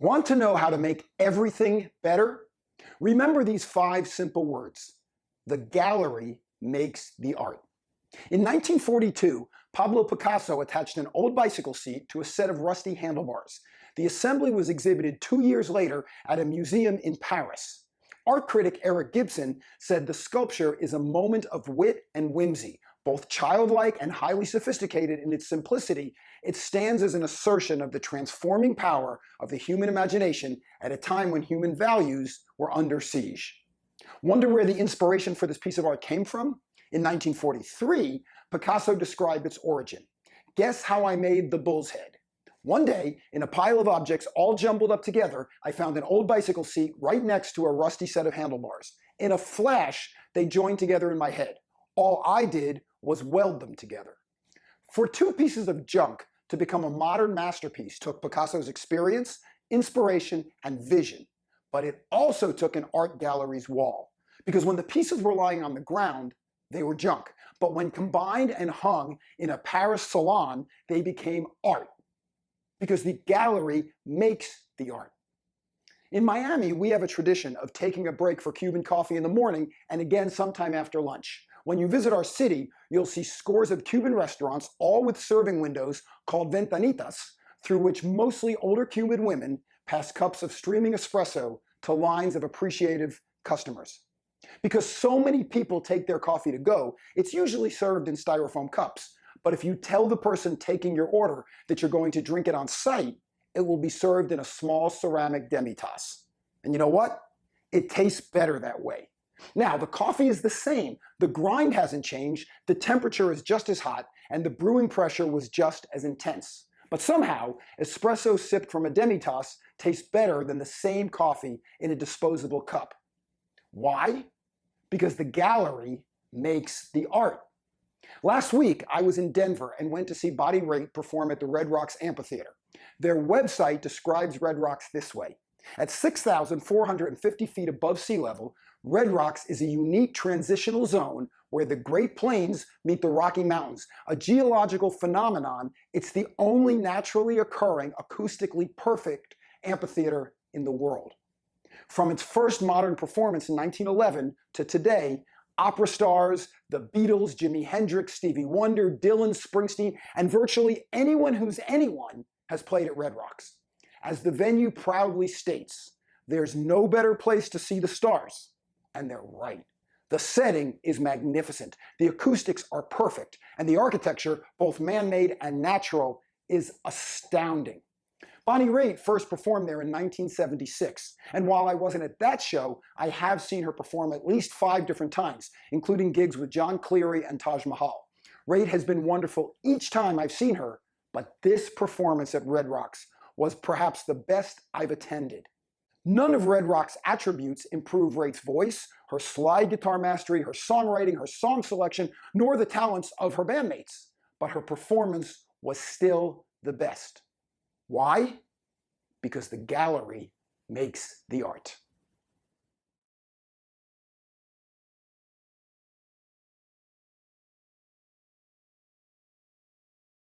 Want to know how to make everything better? Remember these 5 simple words. The gallery makes the art. In 1942, Pablo Picasso attached an old bicycle seat to a set of rusty handlebars. The assembly was exhibited 2 years later at a museum in Paris. Art critic Eric Gibson said the sculpture is a moment of wit and whimsy. Both childlike and highly sophisticated in its simplicity, it stands as an assertion of the transforming power of the human imagination at a time when human values were under siege. Wonder where the inspiration for this piece of art came from? In 1943, Picasso described its origin. Guess how I made the bull's head? One day, in a pile of objects all jumbled up together, I found an old bicycle seat right next to a rusty set of handlebars. In a flash, they joined together in my head. All I did was weld them together. For 2 pieces of junk to become a modern masterpiece took Picasso's experience, inspiration, and vision. But it also took an art gallery's wall. Because when the pieces were lying on the ground, they were junk. But when combined and hung in a Paris salon, they became art. Because the gallery makes the art. In Miami, we have a tradition of taking a break for Cuban coffee in the morning and again sometime after lunch. When you visit our city, you'll see scores of Cuban restaurants, all with serving windows called ventanitas, through which mostly older Cuban women pass cups of streaming espresso to lines of appreciative customers. Because so many people take their coffee to go, it's usually served in styrofoam cups. But if you tell the person taking your order that you're going to drink it on site, it will be served in a small ceramic demi-tasse. And you know what? It tastes better that way. Now, the coffee is the same. The grind hasn't changed, the temperature is just as hot, and the brewing pressure was just as intense. But somehow, espresso sipped from a demi-tasse tastes better than the same coffee in a disposable cup. Why? Because the gallery makes the art. Last week, I was in Denver and went to see Bonnie Raitt perform at the Red Rocks Amphitheater. Their website describes Red Rocks this way. At 6,450 feet above sea level, Red Rocks is a unique transitional zone where the Great Plains meet the Rocky Mountains. A geological phenomenon, it's the only naturally occurring, acoustically perfect amphitheater in the world. From its first modern performance in 1911 to today, opera stars, the Beatles, Jimi Hendrix, Stevie Wonder, Dylan, Springsteen, and virtually anyone who's anyone has played at Red Rocks. As the venue proudly states, there's no better place to see the stars. And they're right. The setting is magnificent, the acoustics are perfect, and the architecture, both man-made and natural, is astounding. Bonnie Raitt first performed there in 1976, and while I wasn't at that show, I have seen her perform at least 5 different times, including gigs with John Cleary and Taj Mahal. Raitt has been wonderful each time I've seen her, but this performance at Red Rocks was perhaps the best I've attended. None of Red Rock's attributes improve Raitt's voice, her slide guitar mastery, her songwriting, her song selection, nor the talents of her bandmates, but her performance was still the best. Why? Because the gallery makes the art.